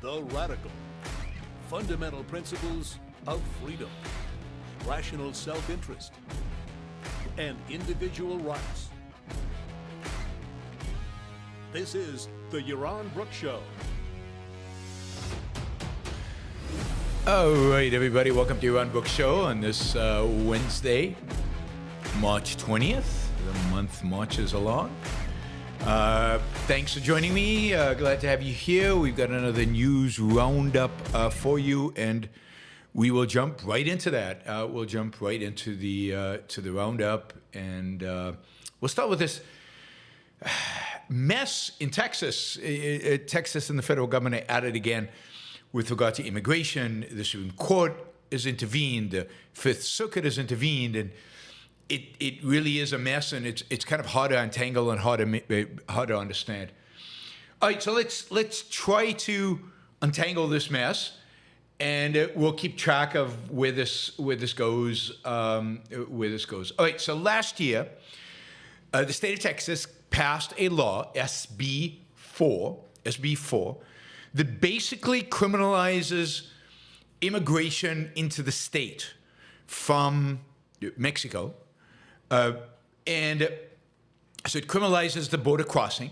the radical, fundamental principles of freedom, rational self-interest, and individual rights. This is the YBS Show. All right, everybody, welcome to YBS Show on this Wednesday, March 20th. The month marches along. Thanks for joining me. Glad to have you here. We've got another news roundup for you, and we will jump right into that. We'll jump right into the roundup, and we'll start with this mess in Texas. Texas and the federal government are at it again with regard to immigration. The Supreme Court has intervened. The Fifth Circuit has intervened, and it really is a mess, and it's kind of hard to untangle and hard to understand. All right, so let's try to untangle this mess, and we'll keep track of where this goes. All right, so last year, the state of Texas passed a law, SB 4, that basically criminalizes immigration into the state from Mexico. And so it criminalizes the border crossing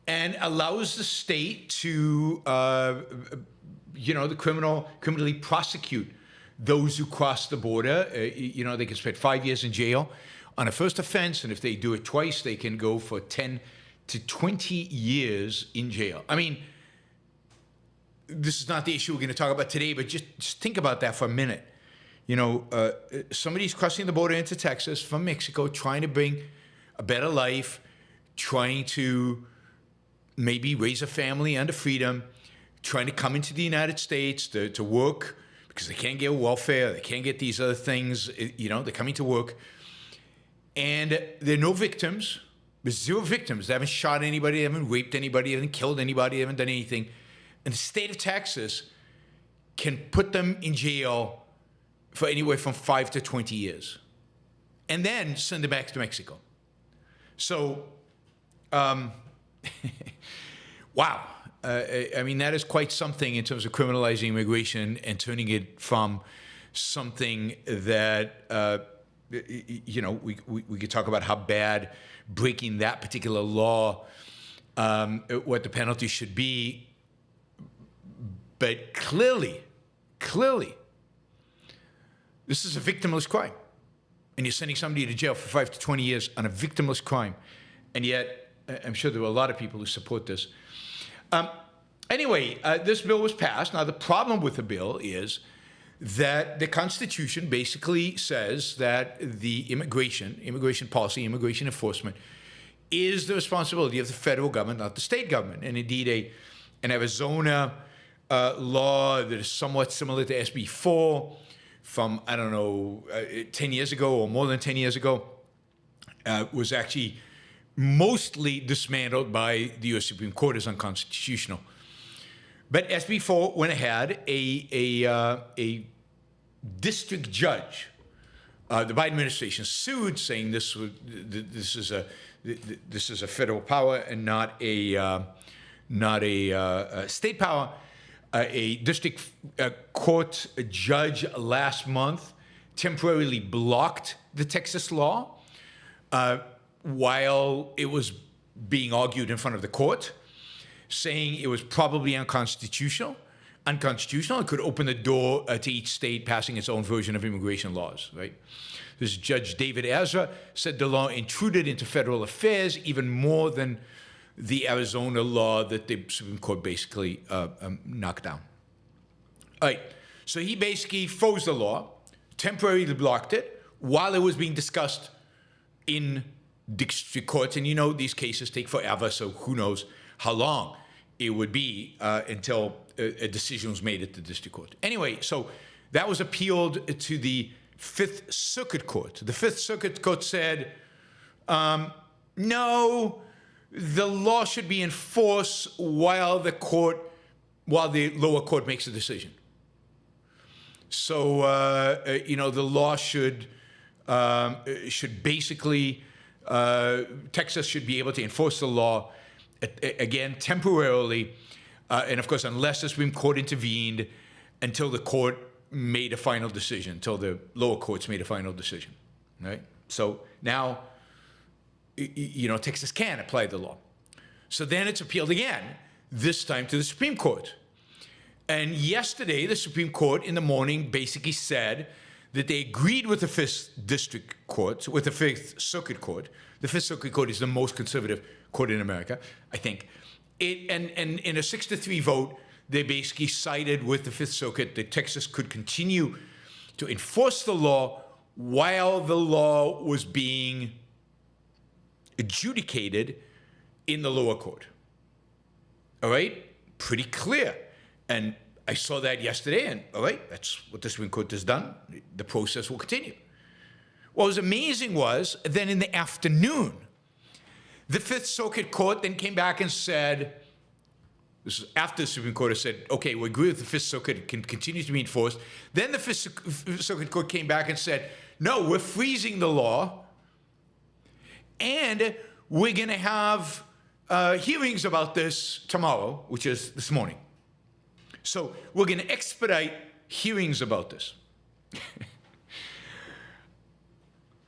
and allows the state to, criminally prosecute those who cross the border. They can spend 5 years in jail on a first offense, and if they do it twice, they can go for 10 to 20 years in jail. I mean, this is not the issue we're going to talk about today, but just think about that for a minute. Somebody's crossing the border into Texas from Mexico, trying to bring a better life, trying to maybe raise a family under freedom, trying to come into the United States to work because they can't get welfare, they can't get these other things, they're coming to work. And there are no victims. There's zero victims. They haven't shot anybody, they haven't raped anybody, they haven't killed anybody, they haven't done anything. And the state of Texas can put them in jail for anywhere from 5 to 20 years, and then send them back to Mexico. So, wow. That is quite something in terms of criminalizing immigration and turning it from something that, we could talk about how bad breaking that particular law, what the penalty should be. But clearly, this is a victimless crime. And you're sending somebody to jail for 5 to 20 years on a victimless crime. And yet, I'm sure there were a lot of people who support this. Anyway, this bill was passed. Now, the problem with the bill is that the Constitution basically says that the immigration policy, immigration enforcement, is the responsibility of the federal government, not the state government. And indeed, an Arizona law that is somewhat similar to SB 4 from, 10 years ago or more than 10 years ago, was actually mostly dismantled by the U.S. Supreme Court as unconstitutional. But SB 4 went ahead. A district judge, the Biden administration sued, saying this is a federal power and not a state power. A district court judge last month temporarily blocked the Texas law while it was being argued in front of the court, saying it was probably unconstitutional. It could open the door to each state passing its own version of immigration laws, right? This Judge David Ezra said the law intruded into federal affairs even more than the Arizona law that the Supreme Court basically knocked down. All right, so he basically froze the law, temporarily blocked it while it was being discussed in district courts. And these cases take forever, so who knows how long it would be until a decision was made at the district court. Anyway, so that was appealed to the Fifth Circuit Court. The Fifth Circuit Court said, no, the law should be enforced while the lower court makes a decision. So, the law should basically, Texas should be able to enforce the law, again, temporarily, And of course, unless the Supreme Court intervened until the court made a final decision, until the lower courts made a final decision, right? So now, Texas can apply the law. So then it's appealed again, this time to the Supreme Court. And yesterday, the Supreme Court in the morning basically said that they agreed with the Fifth District Court, with the Fifth Circuit Court. The Fifth Circuit Court is the most conservative court in America, I think. And in a 6-3 vote, they basically sided with the Fifth Circuit that Texas could continue to enforce the law while the law was being adjudicated in the lower court. All right? Pretty clear. And I saw that yesterday, and all right, that's what the Supreme Court has done. The process will continue. What was amazing was, then in the afternoon, the Fifth Circuit Court then came back and said, this is after the Supreme Court has said, okay, we agree with the Fifth Circuit, it can continue to be enforced. Then the Fifth Circuit Court came back and said, no, we're freezing the law, and we're going to have hearings about this tomorrow, which is this morning. So we're going to expedite hearings about this.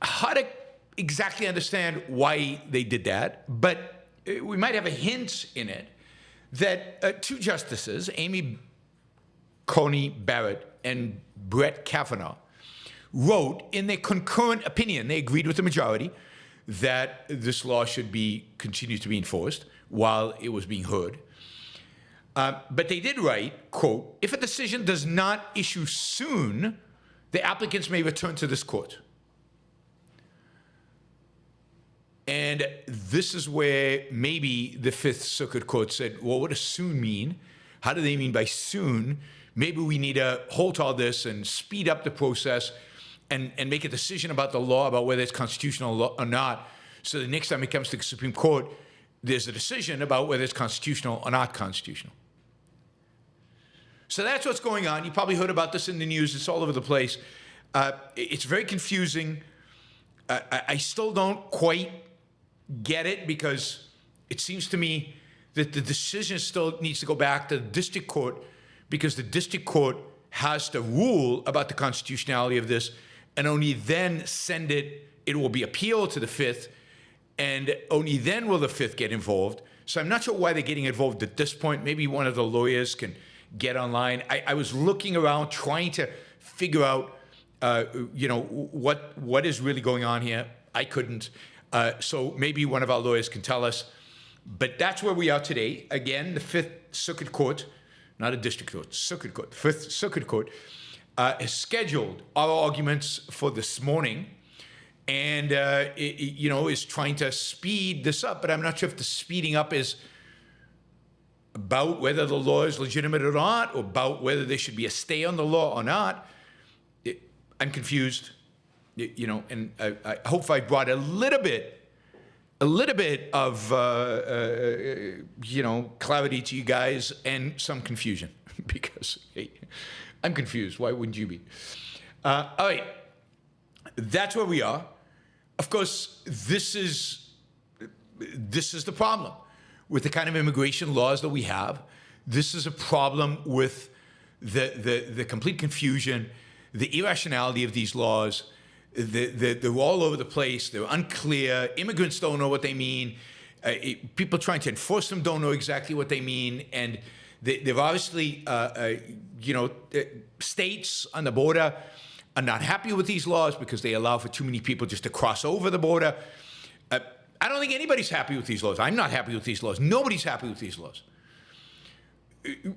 Hard to exactly understand why they did that, but we might have a hint in it that two justices, Amy Coney Barrett and Brett Kavanaugh, wrote in their concurrent opinion, they agreed with the majority, that this law should continue to be enforced while it was being heard. But they did write, quote, if a decision does not issue soon, the applicants may return to this court. And this is where maybe the Fifth Circuit Court said, well, what does soon mean? How do they mean by soon? Maybe we need to halt all this and speed up the process and make a decision about the law, about whether it's constitutional or not. So the next time it comes to the Supreme Court, there's a decision about whether it's constitutional or not constitutional. So that's what's going on. You probably heard about this in the news. It's all over the place. It's very confusing. I still don't quite get it because it seems to me that the decision still needs to go back to the district court because the district court has to rule about the constitutionality of this and only then send it. It will be appealed to the Fifth, and only then will the Fifth get involved. So I'm not sure why they're getting involved at this point. Maybe one of the lawyers can get online. I was looking around trying to figure out, what is really going on here. I couldn't. So maybe one of our lawyers can tell us. But that's where we are today. Again, the Fifth Circuit Court, not a district court, Circuit Court, Fifth Circuit Court, has scheduled our arguments for this morning, and is trying to speed this up. But I'm not sure if the speeding up is about whether the law is legitimate or not, or about whether there should be a stay on the law or not. I'm confused, and I hope I brought a little bit of clarity to you guys and some confusion because hey, I'm confused. Why wouldn't you be? All right, that's where we are. Of course, this is the problem with the kind of immigration laws that we have. This is a problem with the complete confusion, the irrationality of these laws. They're all over the place. They're unclear. Immigrants don't know what they mean. People trying to enforce them don't know exactly what they mean. And they've obviously, states on the border are not happy with these laws because they allow for too many people just to cross over the border. I don't think anybody's happy with these laws. I'm not happy with these laws. Nobody's happy with these laws.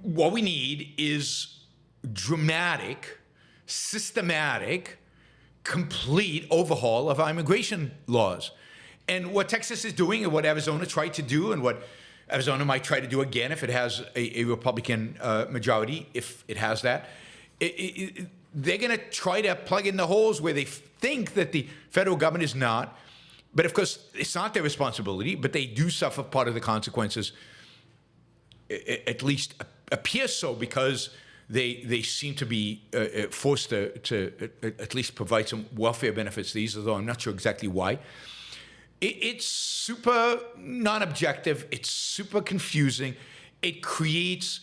What we need is dramatic, systematic, complete overhaul of our immigration laws. And what Texas is doing and what Arizona tried to do and what Arizona might try to do again if it has a Republican majority, if it has that, they're going to try to plug in the holes where they think that the federal government is not. But of course, it's not their responsibility, but they do suffer part of the consequences, at least appear so, because they seem to be forced to at least provide some welfare benefits to these, although I'm not sure exactly why. It's super non-objective. It's super confusing. it creates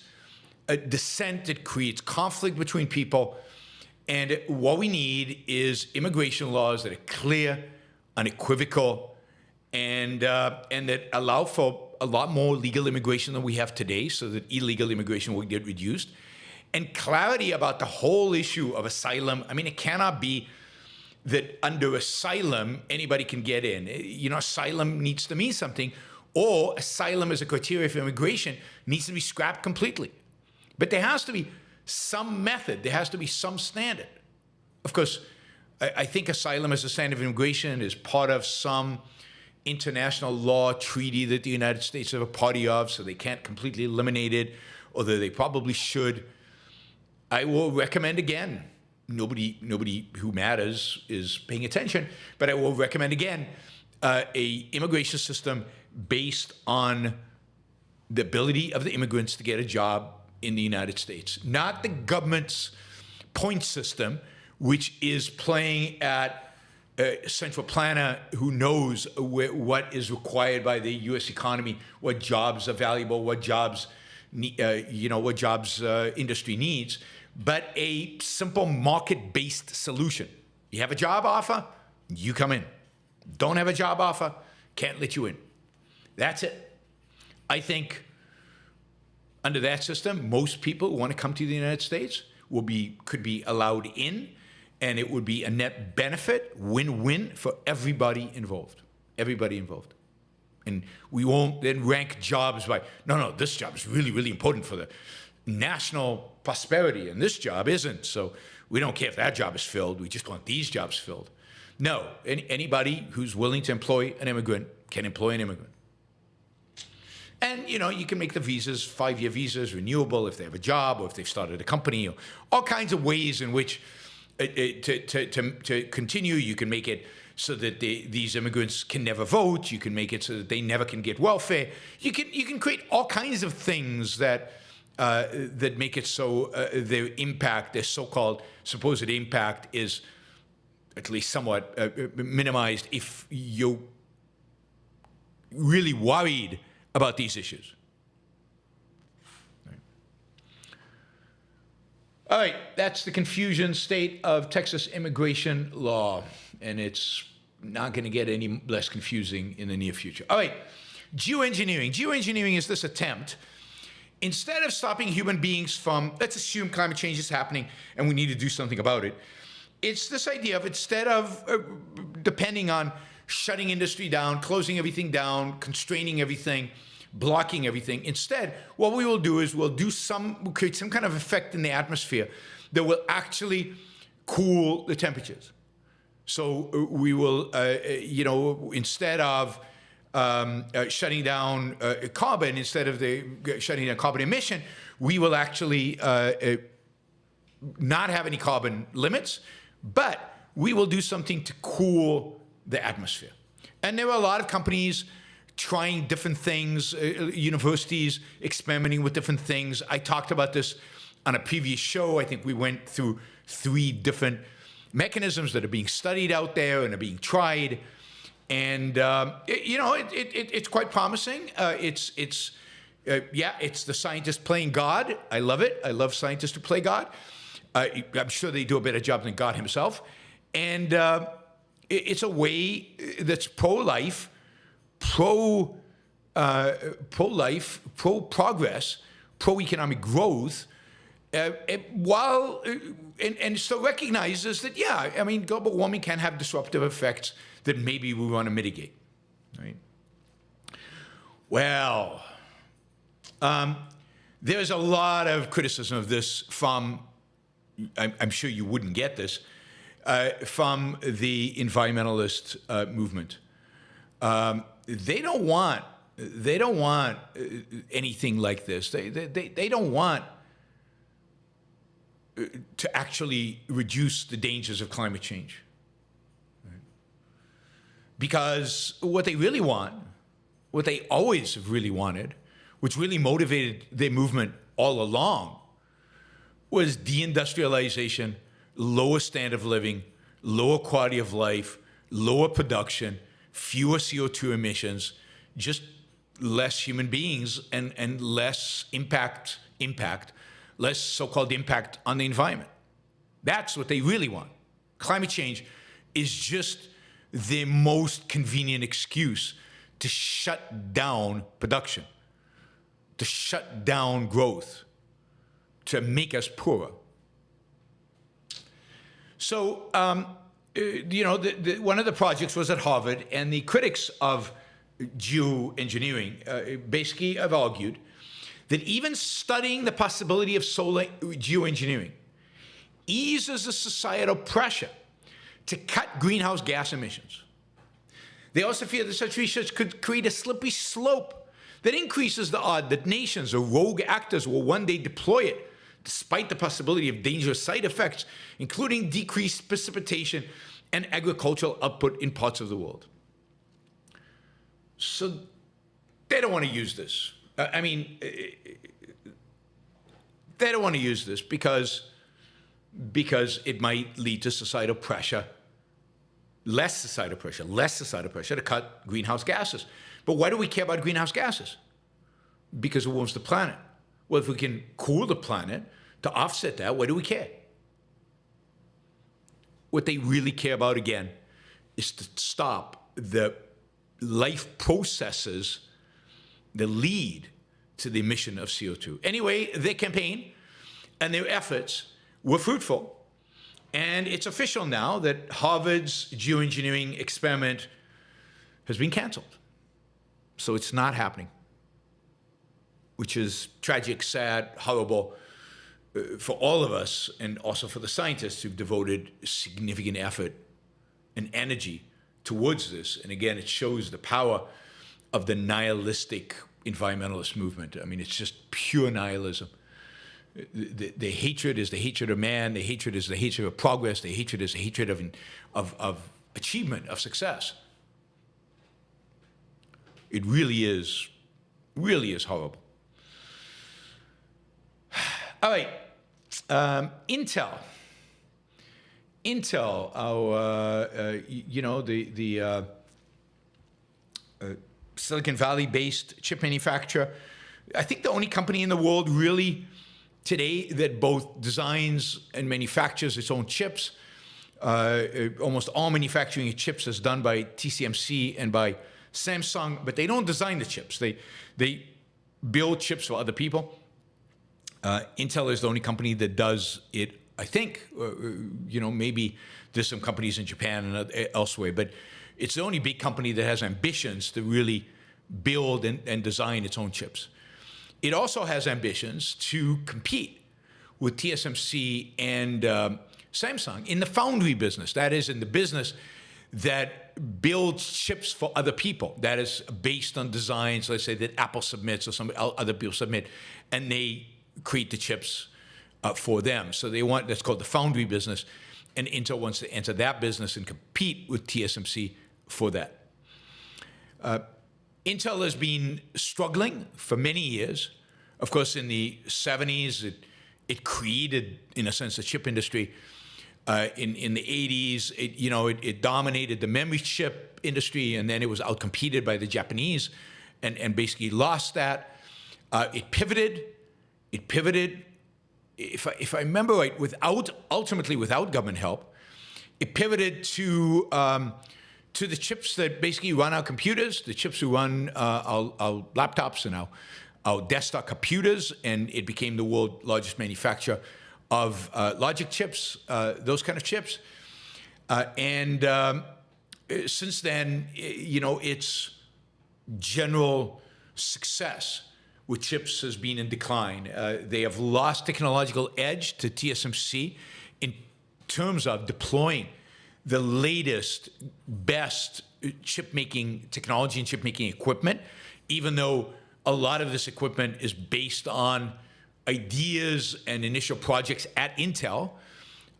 a dissent, it creates conflict between people. And what we need is immigration laws that are clear, unequivocal, and that allow for a lot more legal immigration than we have today, so that illegal immigration will get reduced. And clarity about the whole issue of asylum. I mean, it cannot be that under asylum, anybody can get in. You know, asylum needs to mean something, or asylum as a criteria for immigration needs to be scrapped completely. But there has to be some method. There has to be some standard. Of course, I think asylum as a standard of immigration is part of some international law treaty that the United States is a party of, so they can't completely eliminate it, although they probably should. I will recommend again, nobody who matters is paying attention, but I will recommend again a immigration system based on the ability of the immigrants to get a job in the United States, not the government's point system, which is playing at a central planner who knows what is required by the U.S. economy, what jobs are valuable, what jobs, industry needs, but a simple market-based solution. You have a job offer, you come in. Don't have a job offer, can't let you in. That's it. I think under that system, most people who want to come to the United States could be allowed in, and it would be a net benefit, win-win for everybody involved. Everybody involved. And we won't then rank jobs by, no, this job is really, really important for the national prosperity, and this job isn't, so we don't care if that job is filled, we just want these jobs filled. No, anybody who's willing to employ an immigrant can employ an immigrant. And, you can make the visas, 5-year visas, renewable if they have a job or if they've started a company, or all kinds of ways in which to continue. You can make it so that these immigrants can never vote. You can make it so that they never can get welfare. You can create all kinds of things that make it so their impact, their so-called supposed impact, is at least somewhat minimized if you're really worried about these issues. All right, that's the confusion state of Texas immigration law, and it's not going to get any less confusing in the near future. All right, geoengineering. Geoengineering is this attempt, instead of stopping human beings from, let's assume climate change is happening and we need to do something about it, it's this idea of, instead of depending on shutting industry down, closing everything down, constraining everything, blocking everything. Instead, what we will do is we'll create some kind of effect in the atmosphere that will actually cool the temperatures. So we will, instead of shutting down carbon, instead of shutting down carbon emission, we will actually not have any carbon limits, but we will do something to cool the atmosphere. And there are a lot of companies trying different things, universities experimenting with different things. I talked about this on a previous show. I think we went through 3 different mechanisms that are being studied out there and are being tried. And, it's quite promising. It's the scientist playing God. I love it. I love scientists who play God. I'm sure they do a better job than God himself. And it's a way that's pro-life, pro-life, pro-progress, pro-economic growth, while and still recognizes that, global warming can have disruptive effects that maybe we want to mitigate, right? Well, there's a lot of criticism of this from, I'm sure you wouldn't get this, from the environmentalist movement. They don't want anything like this. They don't want to actually reduce the dangers of climate change. Right? Because what they really want, what they always have really wanted, which really motivated their movement all along, was deindustrialization, lower standard of living, lower quality of life, lower production, fewer CO2 emissions, just less human beings and less impact, less so-called impact on the environment. That's what they really want. Climate change is just the most convenient excuse to shut down production, to shut down growth, to make us poorer. So, one of the projects was at Harvard, and the critics of geoengineering basically have argued that even studying the possibility of solar geoengineering eases the societal pressure to cut greenhouse gas emissions. They also fear that such research could create a slippery slope that increases the odds that nations or rogue actors will one day deploy it, despite the possibility of dangerous side effects, including decreased precipitation and agricultural output in parts of the world. So they don't want to use this. They don't want to use this because it might lead to societal pressure, less societal pressure to cut greenhouse gases. But why do we care about greenhouse gases? Because it warms the planet. Well, if we can cool the planet to offset that, why do we care? What they really care about, again, is to stop the life processes that lead to the emission of CO2. Anyway, their campaign and their efforts were fruitful. And it's official now that Harvard's geoengineering experiment has been canceled. So it's not happening, which is tragic, sad, horrible for all of us, and also for the scientists who've devoted significant effort and energy towards this. And again, it shows the power of the nihilistic environmentalist movement. I mean, it's just pure nihilism. The hatred is the hatred of man. The hatred is the hatred of progress. The hatred is the hatred of achievement, of success. It really is horrible. All right, Intel, our Silicon Valley-based chip manufacturer. I think the only company in the world really today that both designs and manufactures its own chips. Almost all manufacturing of chips is done by TSMC and by Samsung, but they don't design the chips. They build chips for other people. Intel is the only company that does it, I think. Maybe there's some companies in Japan and elsewhere, but it's the only big company that has ambitions to really build and design its own chips. It also has ambitions to compete with TSMC and Samsung in the foundry business. That is, in the business that builds chips for other people. That is based on designs, let's say, that Apple submits or some other people submit, and they create the chips for them. So that's called the foundry business, and Intel wants to enter that business and compete with TSMC for that. Intel has been struggling for many years. Of course, in the 70s, it created, in a sense, the chip industry. In the 80s, it dominated the memory chip industry, and then it was outcompeted by the Japanese and basically lost that. It pivoted. If I remember right, ultimately without government help, it pivoted to the chips that basically run our computers, the chips who run our laptops and our desktop computers, and it became the world's largest manufacturer of logic chips, those kind of chips. Since then, its general success with chips has been in decline. They have lost technological edge to TSMC in terms of deploying the latest, best chip-making technology and chip-making equipment, even though a lot of this equipment is based on ideas and initial projects at Intel.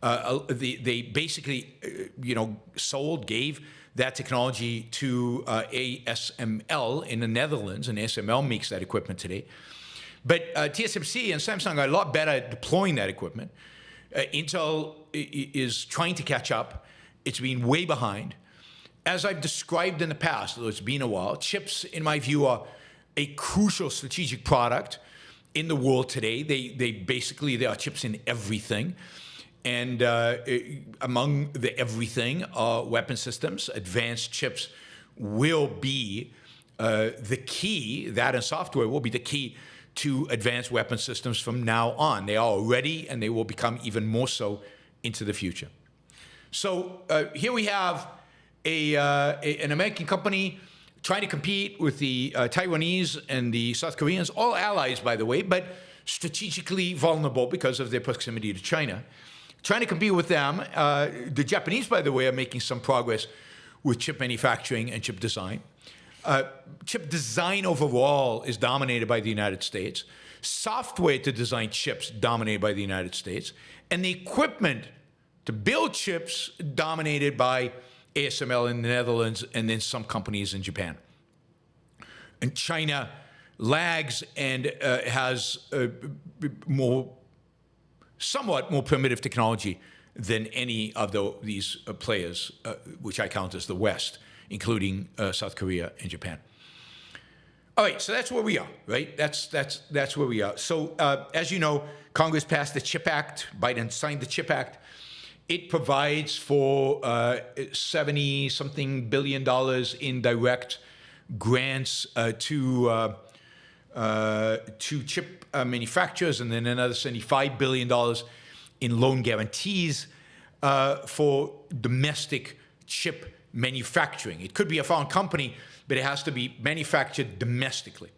They basically, gave that technology to ASML in the Netherlands, and ASML makes that equipment today. But TSMC and Samsung are a lot better at deploying that equipment. Intel is trying to catch up. It's been way behind. As I've described in the past, although it's been a while, chips, in my view, are a crucial strategic product in the world today. There are chips in everything. And among the everything are weapon systems. Advanced chips will be the key, that and software will be the key to advanced weapon systems from now on. They are already, and they will become even more so into the future. So here we have an American company trying to compete with the Taiwanese and the South Koreans, all allies, by the way, but strategically vulnerable because of their proximity to China. Trying to compete with them. The Japanese, by the way, are making some progress with chip manufacturing and chip design. Chip design overall is dominated by the United States. Software to design chips dominated by the United States. And the equipment to build chips dominated by ASML in the Netherlands and then some companies in Japan. And China lags and has somewhat more primitive technology than any of these players, which I count as the West, including South Korea and Japan. All right, so that's where we are, right? That's where we are. So as you know, Congress passed the CHIP Act. Biden signed the CHIP Act. It provides for $70-something billion in direct grants to chip manufacturers, and then another $75 billion in loan guarantees for domestic chip manufacturing. It could be a foreign company, but it has to be manufactured domestically.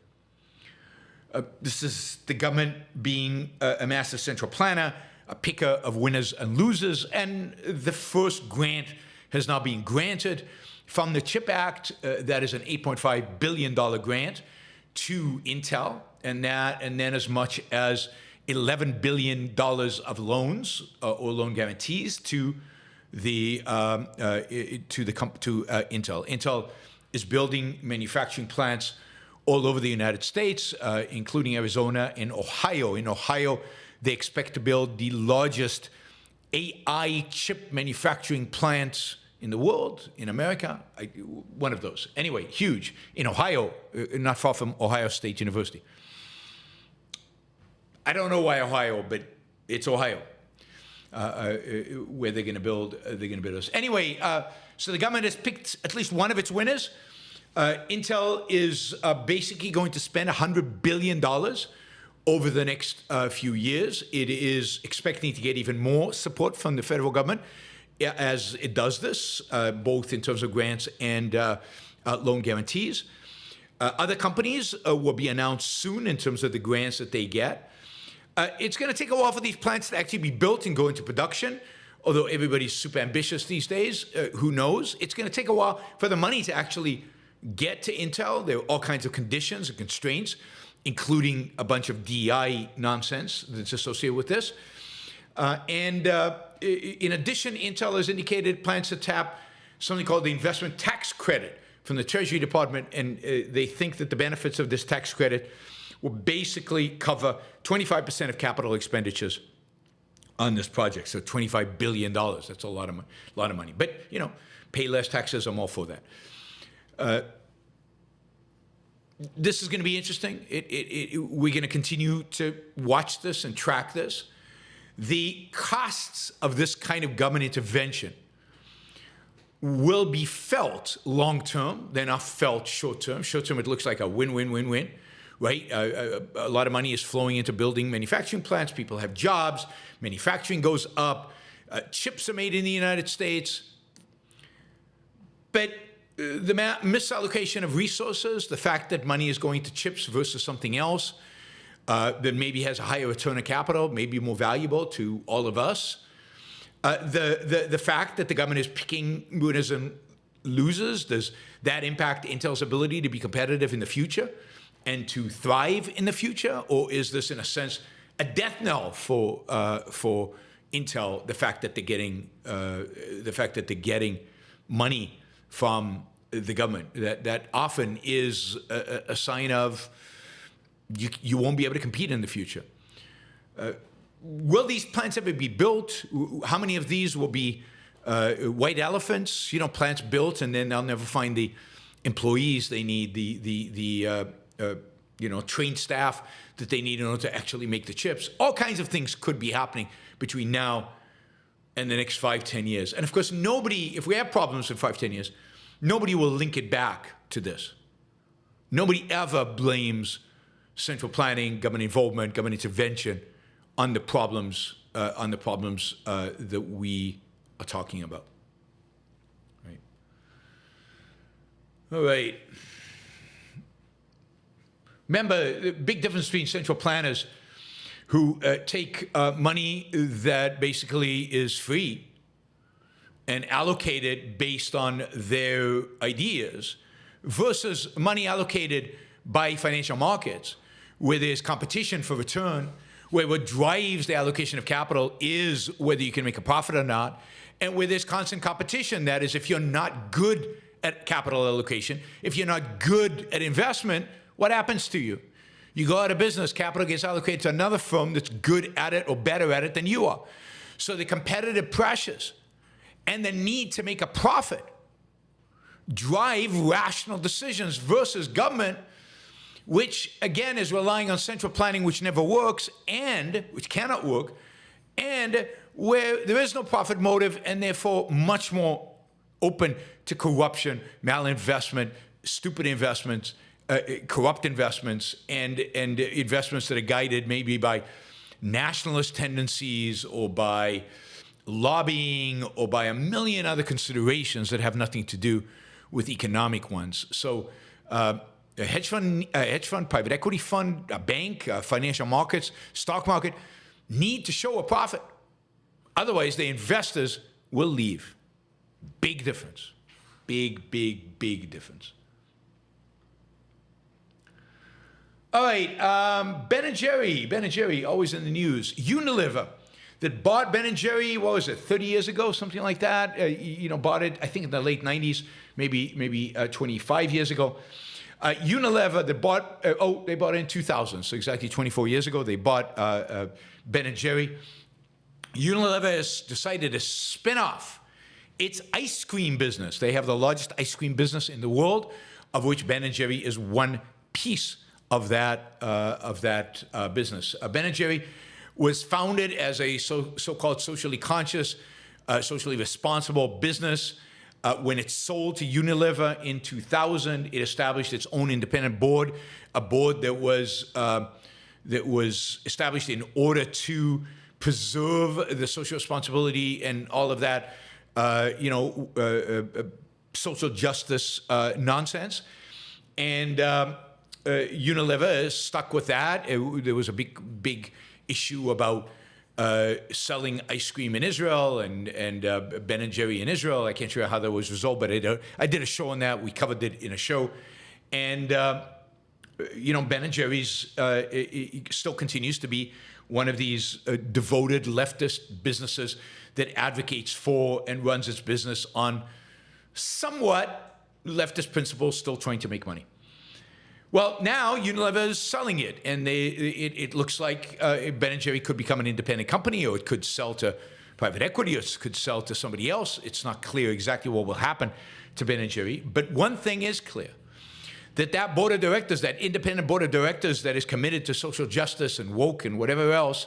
This is the government being a master central planner, a picker of winners and losers, and the first grant has now been granted from the CHIP Act. That is an $8.5 billion grant to Intel, and then as much as $11 billion of loans or loan guarantees to Intel. Intel is building manufacturing plants all over the United States, including Arizona and Ohio. In Ohio, they expect to build the largest AI chip manufacturing plants in the world, in America, one of those. Anyway, huge. In Ohio, not far from Ohio State University. I don't know why Ohio, but it's Ohio, where they're going to build. Us. Anyway, so the government has picked at least one of its winners. Intel is basically going to spend $100 billion over the next few years. It is expecting to get even more support from the federal government as it does this, both in terms of grants and loan guarantees. Other companies will be announced soon in terms of the grants that they get. It's going to take a while for these plants to actually be built and go into production, although everybody's super ambitious these days. Who knows? It's going to take a while for the money to actually get to Intel. There are all kinds of conditions and constraints, including a bunch of DEI nonsense that's associated with this. In addition, Intel has indicated it plans to tap something called the investment tax credit from the Treasury Department, and they think that the benefits of this tax credit will basically cover 25% of capital expenditures on this project. So $25 billion, that's a lot of money. But, you know, pay less taxes, I'm all for that. This is going to be interesting. We're going to continue to watch this and track this. The costs of this kind of government intervention will be felt long-term. They're not felt short-term. Short-term, it looks like a win-win-win-win, right? A lot of money is flowing into building manufacturing plants. People have jobs. Manufacturing goes up. Chips are made in the United States. But the misallocation of resources, the fact that money is going to chips versus something else that maybe has a higher return on capital, maybe more valuable to all of us. The fact that the government is picking winners and losers, does that impact Intel's ability to be competitive in the future and to thrive in the future? Or is this, in a sense, a death knell for Intel, the fact that they're getting money from the government? That often is a sign of you won't be able to compete in the future. Will these plants ever be built? How many of these will be white elephants? You know, plants built and then they'll never find the employees they need, the trained staff that they need in order to actually make the chips. All kinds of things could be happening between now and the next 5, 10 years. And of course, if we have problems in 5, 10 years, nobody will link it back to this. Nobody ever blames central planning, government involvement, government intervention on the problems that we are talking about. Right. All right. Remember, the big difference between central planners who take money that basically is free and allocate it based on their ideas versus money allocated by financial markets, where there's competition for return, where what drives the allocation of capital is whether you can make a profit or not, and where there's constant competition. That is, if you're not good at capital allocation, if you're not good at investment, what happens to you? You go out of business, capital gets allocated to another firm that's good at it or better at it than you are. So the competitive pressures and the need to make a profit drive rational decisions versus government, which again is relying on central planning, which never works and which cannot work, and where there is no profit motive and therefore much more open to corruption, malinvestment, stupid investments, corrupt investments, and investments that are guided maybe by nationalist tendencies or by lobbying or by a million other considerations that have nothing to do with economic ones. So a hedge fund, private equity fund, a bank, financial markets, stock market need to show a profit. Otherwise, the investors will leave. Big difference. Big, big, big difference. All right, Ben & Jerry, always in the news. Unilever, that bought Ben & Jerry, what was it, 30 years ago, something like that? Bought it, I think in the late 90s, maybe 25 years ago. Unilever, they bought it in 2000, so exactly 24 years ago, they bought Ben & Jerry. Unilever has decided to spin off its ice cream business. They have the largest ice cream business in the world, of which Ben & Jerry is one piece of that business. Ben & Jerry was founded as a so-called socially conscious, socially responsible business. When it sold to Unilever in 2000, it established its own independent board, a board that was established in order to preserve the social responsibility and all of that, social justice nonsense. And Unilever is stuck with that. There was a big issue about selling ice cream in Israel and Ben & Jerry in Israel. I can't remember how that was resolved, but I did a show on that. We covered it in a show. And, Ben & Jerry's still continues to be one of these devoted leftist businesses that advocates for and runs its business on somewhat leftist principles, still trying to make money. Well, now Unilever is selling it, and it looks like Ben & Jerry could become an independent company, or it could sell to private equity, or it could sell to somebody else. It's not clear exactly what will happen to Ben & Jerry, but one thing is clear, that board of directors, that independent board of directors that is committed to social justice and woke and whatever else,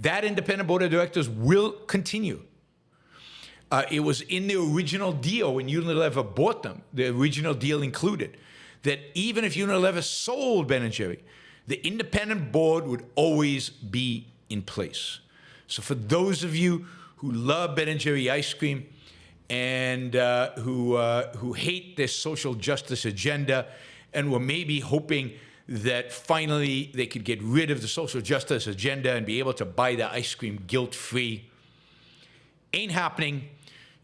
that independent board of directors will continue. It was in the original deal when Unilever bought them. The original deal included that even if Unilever sold Ben & Jerry, the independent board would always be in place. So for those of you who love Ben & Jerry ice cream and who hate this social justice agenda and were maybe hoping that finally they could get rid of the social justice agenda and be able to buy the ice cream guilt-free, ain't happening.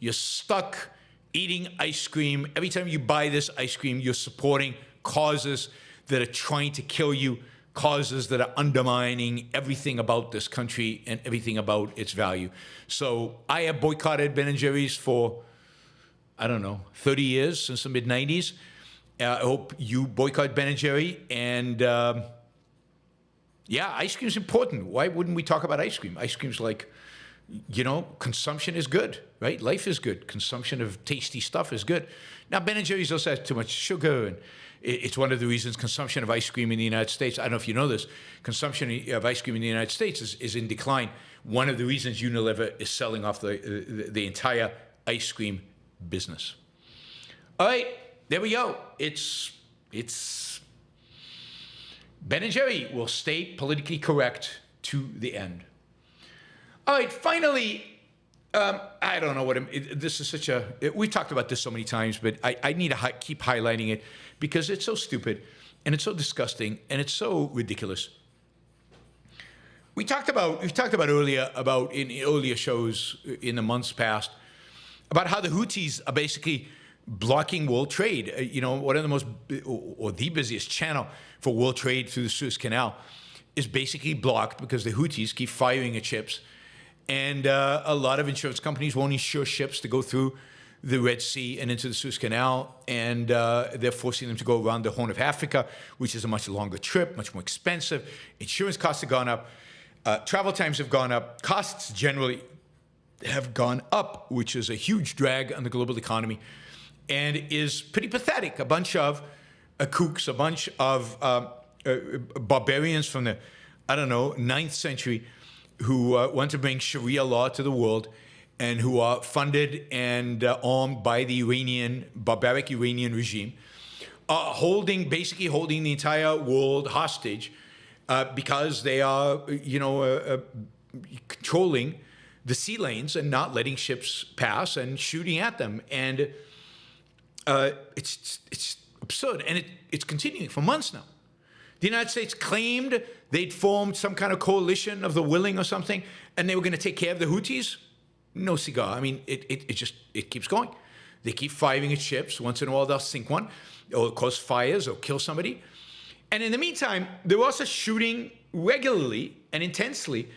You're stuck eating ice cream. Every time you buy this ice cream, you're supporting causes that are trying to kill you, causes that are undermining everything about this country and everything about its value. So I have boycotted Ben & Jerry's for, 30 years, since the mid-90s. I hope you boycott Ben & Jerry. And ice cream is important. Why wouldn't we talk about ice cream? Ice cream's like, consumption is good, right? Life is good. Consumption of tasty stuff is good. Now, Ben & Jerry's also has too much sugar, and It's one of the reasons consumption of ice cream in the United States, I don't know if you know this, consumption of ice cream in the United States is in decline. One of the reasons Unilever is selling off the entire ice cream business. All right, there we go. It's Ben and Jerry will stay politically correct to the end. All right, finally, I don't know this is such a, we've talked about this so many times, but I need to keep highlighting it because it's so stupid and it's so disgusting and it's so ridiculous. We've talked about earlier in earlier shows in the months past about how the Houthis are basically blocking world trade. One of the most, or the busiest channel for world trade through the Suez Canal is basically blocked because the Houthis keep firing at ships. And a lot of insurance companies won't insure ships to go through the Red Sea and into the Suez Canal. And they're forcing them to go around the Horn of Africa, which is a much longer trip, much more expensive. Insurance costs have gone up. Travel times have gone up. Costs generally have gone up, which is a huge drag on the global economy and is pretty pathetic. A bunch of kooks, a bunch of barbarians from the, 9th century who want to bring Sharia law to the world and who are funded and armed by the barbaric Iranian regime, basically holding the entire world hostage because they are, controlling the sea lanes and not letting ships pass and shooting at them. And it's absurd. And it's continuing for months now. The United States claimed they'd formed some kind of coalition of the willing or something, and they were going to take care of the Houthis. No cigar. I mean, it keeps going. They keep firing at ships. Once in a while, they'll sink one, or cause fires, or kill somebody. And in the meantime, they're also shooting regularly and intensely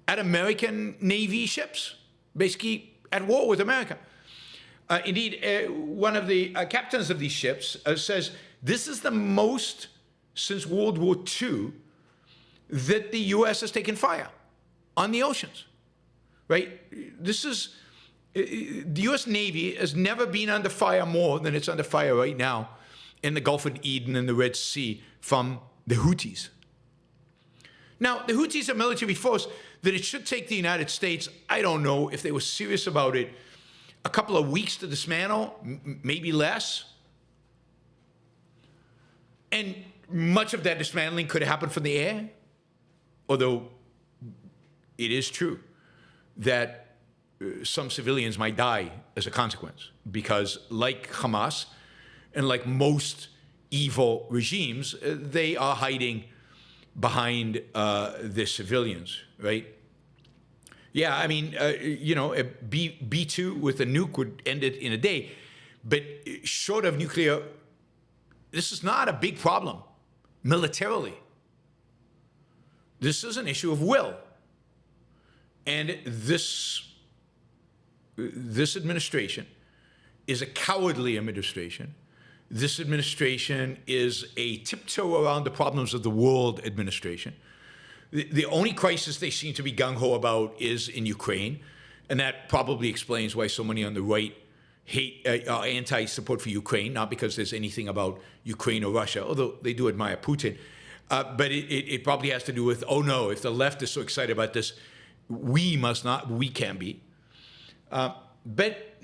at American Navy ships, basically at war with America. Indeed, one of the captains of these ships says, this is the most since World War II that the U.S. has taken fire on the oceans, right? The U.S. Navy has never been under fire more than it's under fire right now in the Gulf of Eden and the Red Sea from the Houthis. Now, the Houthis are a military force that it should take the United States, I don't know if they were serious about it, a couple of weeks to dismantle, maybe less. And much of that dismantling could have happened from the air, although it is true that some civilians might die as a consequence, because like Hamas and like most evil regimes, they are hiding behind the civilians, right? Yeah, I mean, a B-2 with a nuke would end it in a day, but short of nuclear, this is not a big problem. Militarily, this is an issue of will. And this administration is a cowardly administration. This administration is a tiptoe around the problems of the world administration. The only crisis they seem to be gung-ho about is in Ukraine, and that probably explains why so many on the right hate anti-support for Ukraine, not because there's anything about Ukraine or Russia, although they do admire Putin. But it probably has to do with, oh no, if the left is so excited about this, we can't be. But,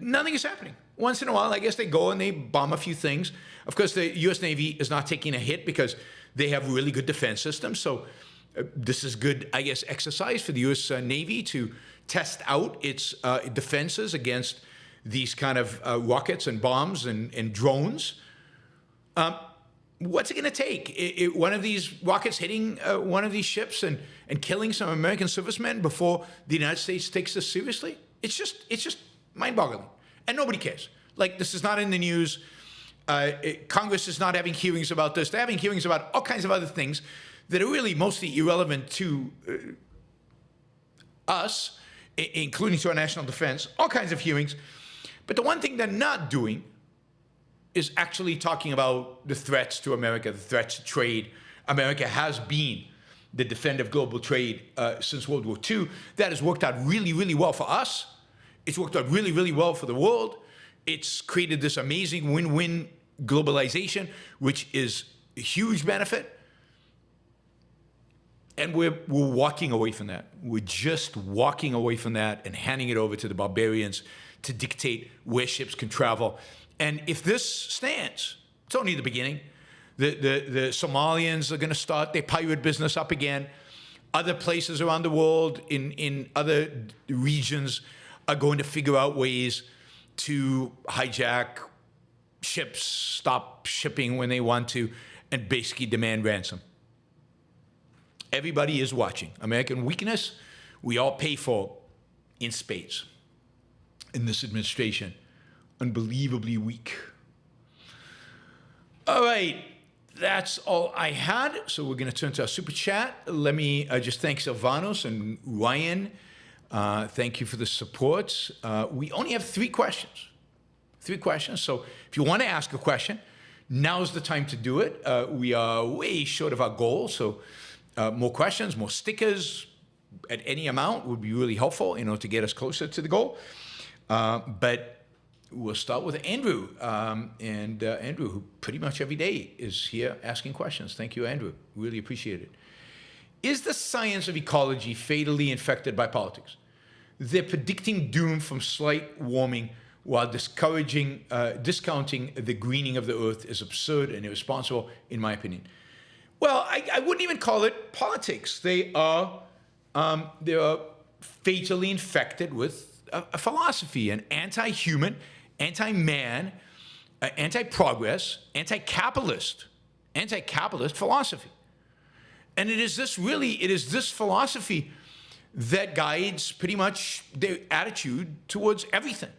nothing is happening. Once in a while, I guess they go and they bomb a few things. Of course, the U.S. Navy is not taking a hit because they have really good defense systems. So this is good, I guess, exercise for the U.S. Navy to test out its defenses against these kind of rockets and bombs and drones. What's it going to take? One of these rockets hitting one of these ships and killing some American servicemen before the United States takes this seriously? It's just mind-boggling. And nobody cares. Like, this is not in the news. Congress is not having hearings about this. They're having hearings about all kinds of other things that are really mostly irrelevant to us, including to our national defense, all kinds of hearings. But the one thing they're not doing is actually talking about the threats to America, the threats to trade. America has been the defender of global trade since World War II. That has worked out really, really well for us. It's worked out really, really well for the world. It's created this amazing win-win globalization, which is a huge benefit. And we're walking away from that. We're just walking away from that and handing it over to the barbarians to dictate where ships can travel. And if this stands, it's only the beginning. The Somalians are going to start their pirate business up again. Other places around the world, in other regions, are going to figure out ways to hijack ships, stop shipping when they want to, and basically demand ransom. Everybody is watching. American weakness, we all pay for in spades in this administration. Unbelievably weak. All right, that's all I had. So we're going to turn to our super chat. Let me just thank Silvanos and Ryan. Thank you for the support. We only have 3 questions. 3 questions. So if you want to ask a question, now's the time to do it. We are way short of our goal. So more questions, more stickers at any amount would be really helpful in order to get us closer to the goal. But we'll start with Andrew. Andrew, who pretty much every day is here asking questions. Thank you, Andrew. Really appreciate it. Is the science of ecology fatally infected by politics? They're predicting doom from slight warming while discounting the greening of the earth is absurd and irresponsible, in my opinion. Well, I wouldn't even call it politics. They are fatally infected with a philosophy, an anti-human, anti-man, anti-progress, anti-capitalist philosophy. And it is this philosophy that guides pretty much their attitude towards everything.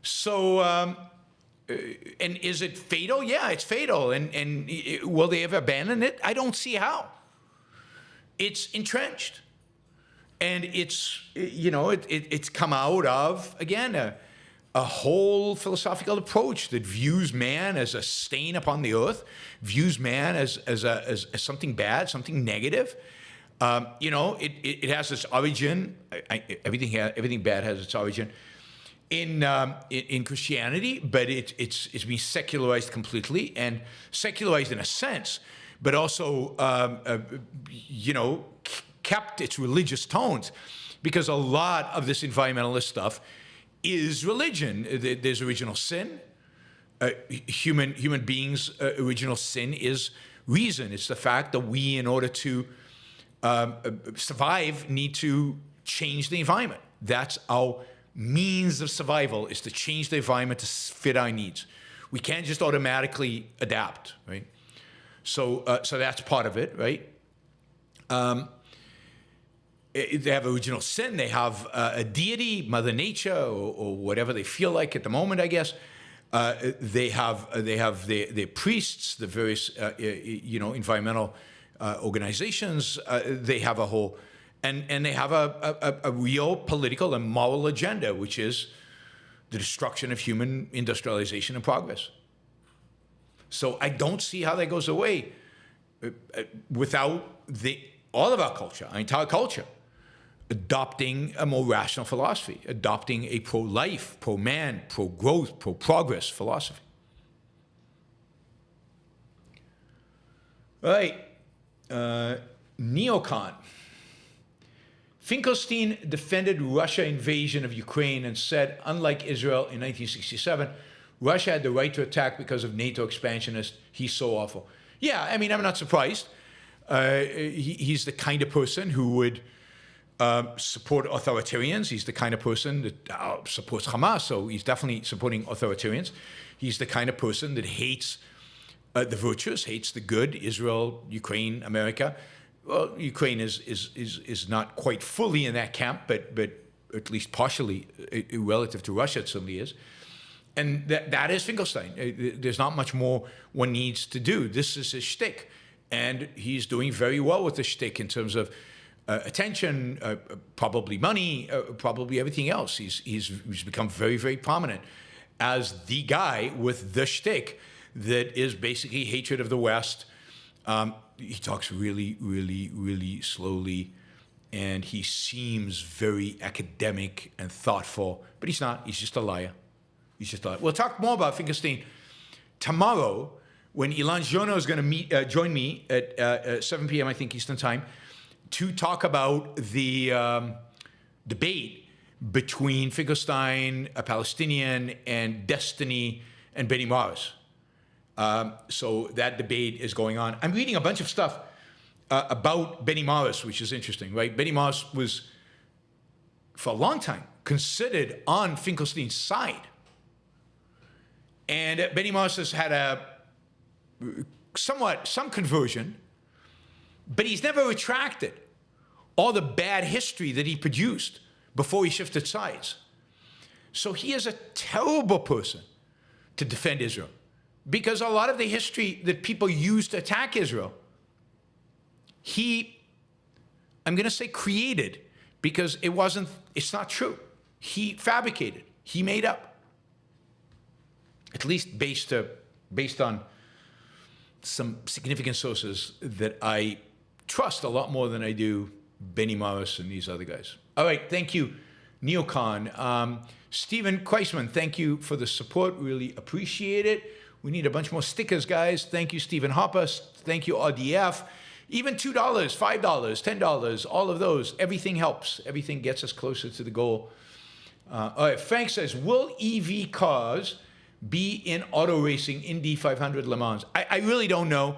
So, and is it fatal? Yeah, it's fatal. And will they ever abandon it? I don't see how. It's entrenched. And it's, it's come out of, again, a whole philosophical approach that views man as a stain upon the earth, views man as something bad, something negative. It has its origin. Everything bad has its origin in Christianity, but it's been secularized completely, and secularized in a sense, but also kept its religious tones, because a lot of this environmentalist stuff is religion. There's original sin. Human beings' original sin is reason. It's the fact that we, in order to survive, need to change the environment. That's our means of survival, is to change the environment to fit our needs. We can't just automatically adapt, right? So that's part of it, right? They have original sin. They have a deity, Mother Nature, or whatever they feel like at the moment, I guess. They have their priests, the various environmental organizations. They have a whole, and they have a real political and moral agenda, which is the destruction of human industrialization and progress. So I don't see how that goes away without all of our culture, our entire culture, adopting a more rational philosophy, adopting a pro-life, pro-man, pro-growth, pro-progress philosophy. All right, neocon. Finkelstein defended Russia's invasion of Ukraine and said, unlike Israel in 1967, Russia had the right to attack because of NATO expansionists. He's so awful. Yeah, I mean, I'm not surprised. He's the kind of person who would support authoritarians. He's the kind of person that supports Hamas, so he's definitely supporting authoritarians. He's the kind of person that hates the virtuous, hates the good, Israel, Ukraine, America. Well, Ukraine is not quite fully in that camp, but at least partially relative to Russia, it certainly is. And that is Finkelstein. There's not much more one needs to do. This is his shtick. And he's doing very well with the shtick in terms of attention, probably money, probably everything else. He's become very, very prominent as the guy with the shtick that is basically hatred of the West. He talks really, really, really slowly, and he seems very academic and thoughtful, but he's not. He's just a liar. He's just thought. We'll talk more about Finkelstein tomorrow when Ilan Jono is going to join me at 7 p.m. I think Eastern Time to talk about the debate between Finkelstein, a Palestinian, and Destiny and Benny Morris. So that debate is going on. I'm reading a bunch of stuff about Benny Morris, which is interesting, right? Benny Morris was, for a long time, considered on Finkelstein's side. And Benny Morris has had some conversion, but he's never retracted all the bad history that he produced before he shifted sides. So he is a terrible person to defend Israel, because a lot of the history that people use to attack Israel, I'm going to say created, because it's not true. He fabricated, he made up, at least based on some significant sources that I trust a lot more than I do Benny Morris and these other guys. All right, thank you, Neocon. Stephen Kreisman, thank you for the support. Really appreciate it. We need a bunch more stickers, guys. Thank you, Stephen Hopper. Thank you, RDF. Even $2, $5, $10, all of those. Everything helps. Everything gets us closer to the goal. All right, Frank says, will EV cars be in auto racing Indy 500 Le Mans? I really don't know.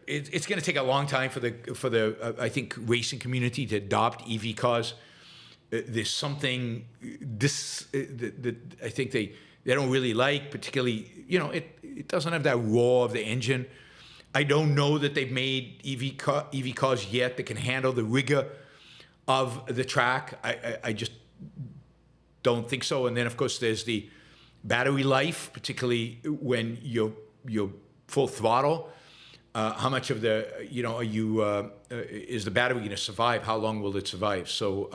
It's going to take a long time for the I think racing community to adopt EV cars. There's something that I think they don't really like, particularly, it doesn't have that roar of the engine. I don't know that they've made EV cars yet that can handle the rigor of the track. I just don't think so. And then, of course, there's the battery life, particularly when you're full throttle. How much of the, is the battery going to survive? How long will it survive? So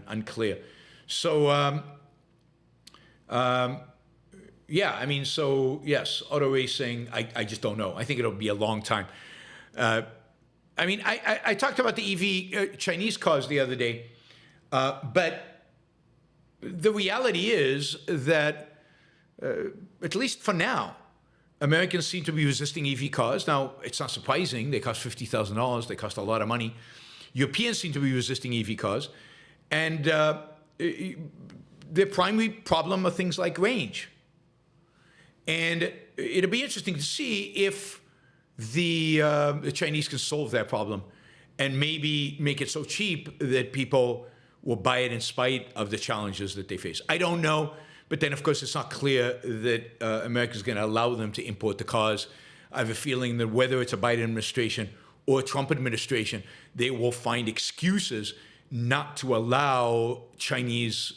unclear. So, yes, auto racing, I just don't know. I think it'll be a long time. I talked about the EV Chinese cars the other day, but the reality is that, at least for now, Americans seem to be resisting EV cars. Now, it's not surprising. They cost $50,000. They cost a lot of money. Europeans seem to be resisting EV cars. And their primary problem are things like range. And it'll be interesting to see if the Chinese can solve that problem and maybe make it so cheap that people will buy it in spite of the challenges that they face. I don't know. But then, of course, it's not clear that America is going to allow them to import the cars. I have a feeling that whether it's a Biden administration or a Trump administration, they will find excuses not to allow Chinese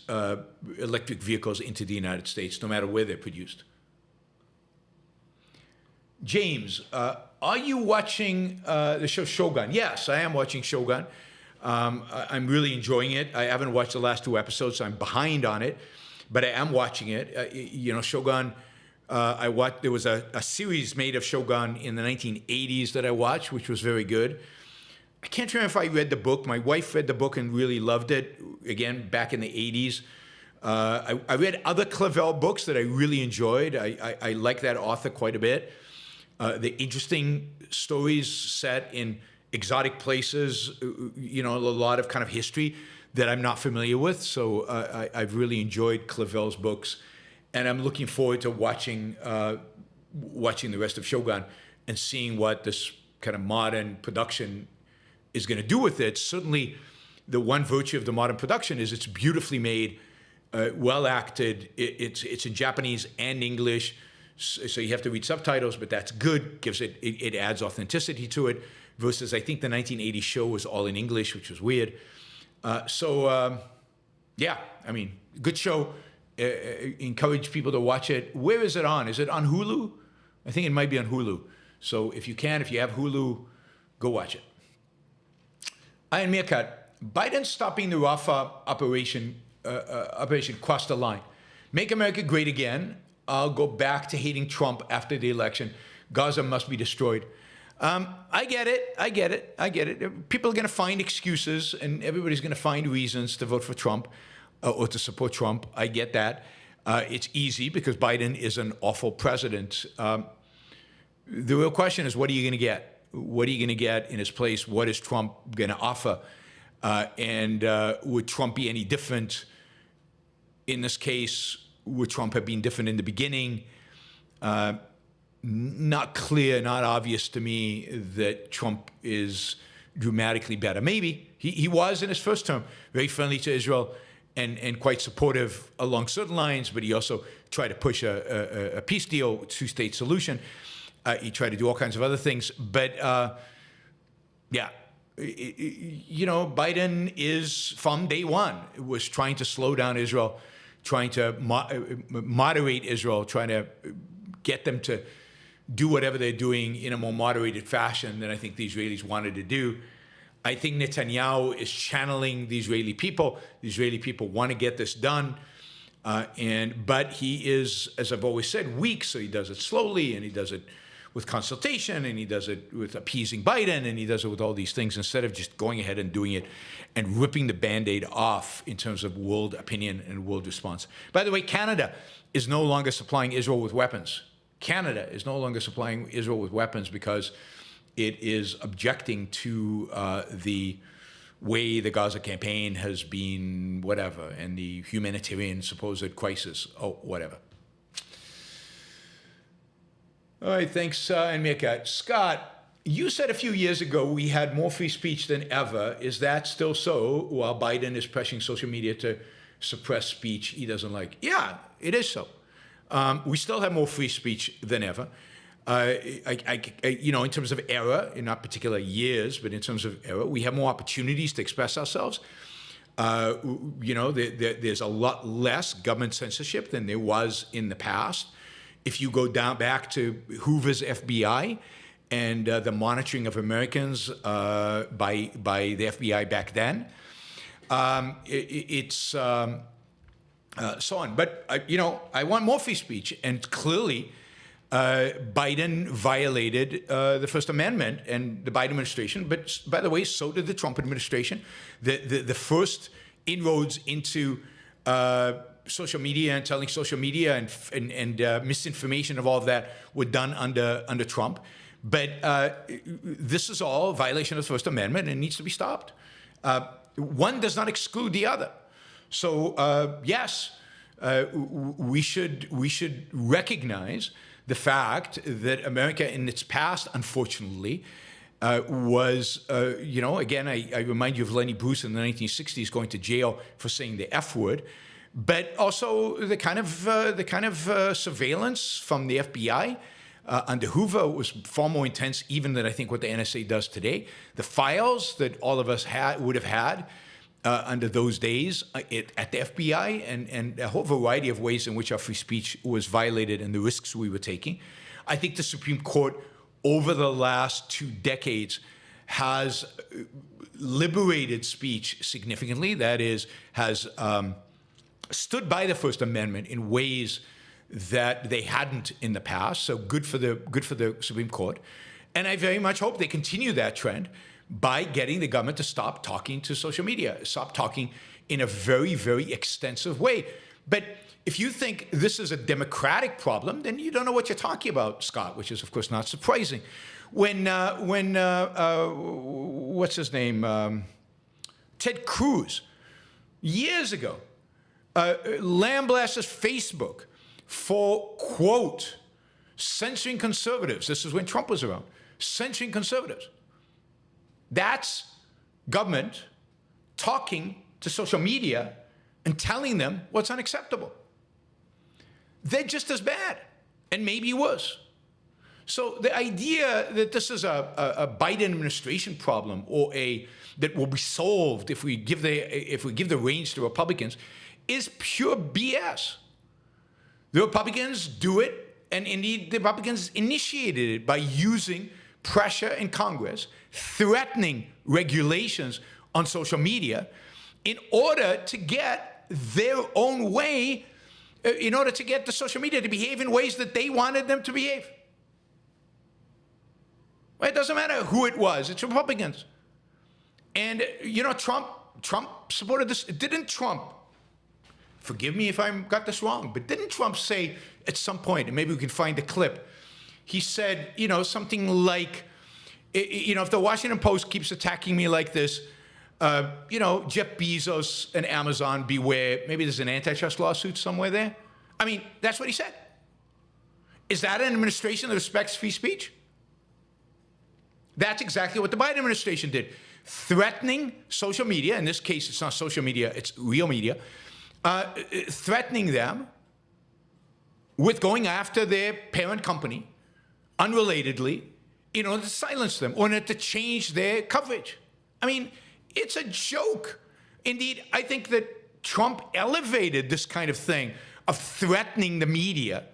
electric vehicles into the United States, no matter where they're produced. James, are you watching the show Shogun? Yes, I am watching Shogun. I'm really enjoying it. I haven't watched the last 2 episodes, so I'm behind on it. But I am watching it. Shogun, there was a series made of Shogun in the 1980s that I watched, which was very good. I can't remember if I read the book. My wife read the book and really loved it, again, back in the 80s. I read other Clavel books that I really enjoyed. I like that author quite a bit. The interesting stories set in exotic places, a lot of kind of history that I'm not familiar with. So I've really enjoyed Clavel's books, and I'm looking forward to watching the rest of Shogun and seeing what this kind of modern production is going to do with it. Certainly, the one virtue of the modern production is it's beautifully made, well acted. It's in Japanese and English, so you have to read subtitles, but that's good. It adds authenticity to it. Versus, I think the 1980 show was all in English, which was weird. Good show. Encourage people to watch it. Where is it on? Is it on Hulu? I think it might be on Hulu. So if you have Hulu, go watch it. Iron Meerkat, Biden stopping the Rafah operation crossed the line. Make America great again. I'll go back to hating Trump after the election. Gaza must be destroyed. I get it. People are going to find excuses, and everybody's going to find reasons to vote for Trump or to support Trump. I get that. It's easy because Biden is an awful president. The real question is, what are you going to get? What are you going to get in his place? What is Trump going to offer? And would Trump be any different in this case? Would Trump have been different in the beginning? Not clear, not obvious to me that Trump is dramatically better. Maybe. He was in his first term very friendly to Israel and quite supportive along certain lines, but he also tried to push a peace deal, two-state solution. He tried to do all kinds of other things. But, yeah, Biden is, from day one, was trying to slow down Israel, trying to moderate Israel, trying to get them to do whatever they're doing in a more moderated fashion than I think the Israelis wanted to do. I think Netanyahu is channeling the Israeli people. The Israeli people want to get this done. But he is, as I've always said, weak, so he does it slowly, and he does it with consultation, and he does it with appeasing Biden, and he does it with all these things instead of just going ahead and doing it and ripping the Band-Aid off in terms of world opinion and world response. By the way, Canada is no longer supplying Israel with weapons. Canada is no longer supplying Israel with weapons because it is objecting to the way the Gaza campaign has been, whatever, and the humanitarian supposed crisis, whatever. All right, thanks, and Meerkat. Scott, you said a few years ago we had more free speech than ever. Is that still so while Biden is pressuring social media to suppress speech he doesn't like? Yeah, it is so. We still have more free speech than ever. In terms of error, in not particular years, but in terms of error, we have more opportunities to express ourselves. There's a lot less government censorship than there was in the past. If you go back to Hoover's FBI and the monitoring of Americans by the FBI back then, it's so on. But I want more free speech, and clearly Biden violated the First Amendment and the Biden administration. But by the way, so did the Trump administration. The first inroads into social media and telling social media and misinformation of all of that were done under Trump. But this is all a violation of the First Amendment and needs to be stopped. One does not exclude the other. So yes, we should recognize the fact that America in its past, unfortunately, was, again, I remind you of Lenny Bruce in the 1960s going to jail for saying the F word. But also the kind of surveillance from the FBI under Hoover was far more intense even than I think what the NSA does today. The files that all of us would have had under those days at the FBI and a whole variety of ways in which our free speech was violated and the risks we were taking. I think the Supreme Court over the last 2 decades has liberated speech significantly. That is, has stood by the First Amendment in ways that they hadn't in the past. So good for the Supreme Court. And I very much hope they continue that trend by getting the government to stop talking to social media, stop talking in a very, very extensive way. But if you think this is a democratic problem, then you don't know what you're talking about, Scott, which is, of course, not surprising. When what's his name? Ted Cruz, years ago, lambasted Facebook for, quote, censoring conservatives. This is when Trump was around. Censoring conservatives. That's government talking to social media and telling them what's unacceptable. They're just as bad, and maybe worse. So the idea that this is a Biden administration problem or that will be solved if we give the reins to Republicans is pure BS. The Republicans do it, and indeed the Republicans initiated it by using pressure in Congress, threatening regulations on social media in order to get their own way, in order to get the social media to behave in ways that they wanted them to behave. Well, it doesn't matter who it was, it's Republicans. And, Trump supported this. Didn't Trump forgive me if I got this wrong, but didn't Trump say at some point, and maybe we can find the clip, he said, something like, if the Washington Post keeps attacking me like this, Jeff Bezos and Amazon, beware. Maybe there's an antitrust lawsuit somewhere there. I mean, that's what he said. Is that an administration that respects free speech? That's exactly what the Biden administration did. Threatening social media, in this case, it's not social media, it's real media, threatening them with going after their parent company, unrelatedly, in order to silence them, or in order to change their coverage. I mean, it's a joke. Indeed, I think that Trump elevated this kind of thing of threatening the media,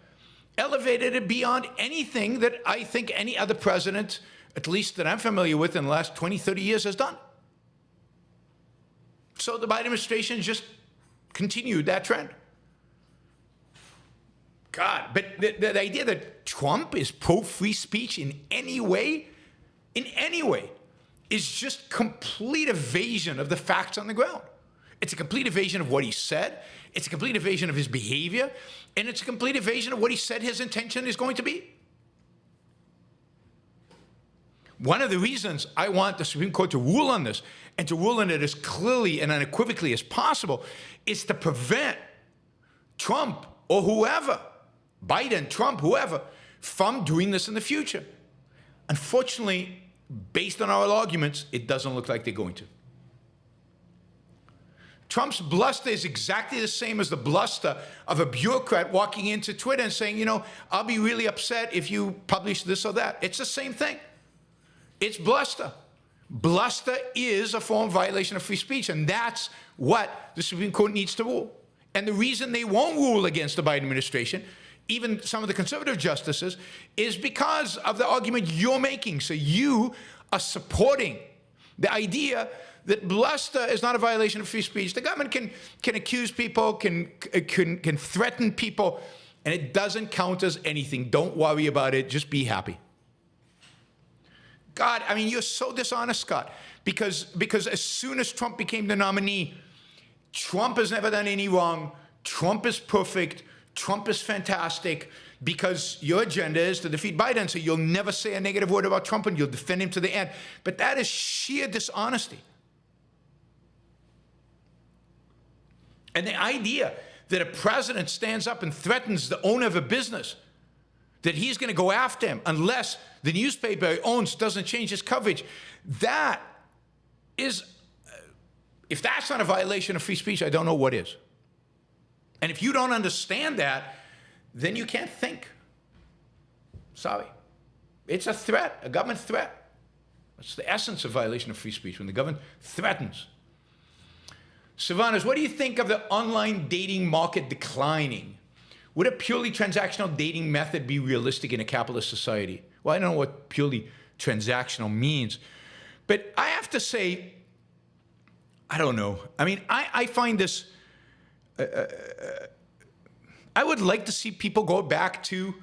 elevated it beyond anything that I think any other president, at least that I'm familiar with in the last 20, 30 years, has done. So the Biden administration just continued that trend. God, but the idea that Trump is pro-free speech in any way, is just complete evasion of the facts on the ground. It's a complete evasion of what he said. It's a complete evasion of his behavior. And it's a complete evasion of what he said his intention is going to be. One of the reasons I want the Supreme Court to rule on this, and to rule on it as clearly and unequivocally as possible, is to prevent Trump or whoever, Biden, Trump, whoever, from doing this in the future. Unfortunately, based on our arguments, it doesn't look like they're going to. Trump's bluster is exactly the same as the bluster of a bureaucrat walking into Twitter and saying, I'll be really upset if you publish this or that. It's the same thing. It's bluster. Bluster is a form of violation of free speech, and that's what the Supreme Court needs to rule. And the reason they won't rule against the Biden administration, even some of the conservative justices, is because of the argument you're making. So you are supporting the idea that bluster is not a violation of free speech. The government can accuse people, can threaten people, and it doesn't count as anything. Don't worry about it. Just be happy. God, I mean, you're so dishonest, Scott, because as soon as Trump became the nominee, Trump has never done any wrong. Trump is perfect. Trump is fantastic, because your agenda is to defeat Biden. So you'll never say a negative word about Trump, and you'll defend him to the end. But that is sheer dishonesty. And the idea that a president stands up and threatens the owner of a business, that he's going to go after him unless the newspaper he owns doesn't change his coverage, that is, if that's not a violation of free speech, I don't know what is. And if you don't understand that, then you can't think. Sorry. It's a threat, a government threat. That's the essence of violation of free speech, when the government threatens. Sylvanas, what do you think of the online dating market declining? Would a purely transactional dating method be realistic in a capitalist society? Well, I don't know what purely transactional means, but I have to say, I don't know. I mean, I find this, I would like to see people go back to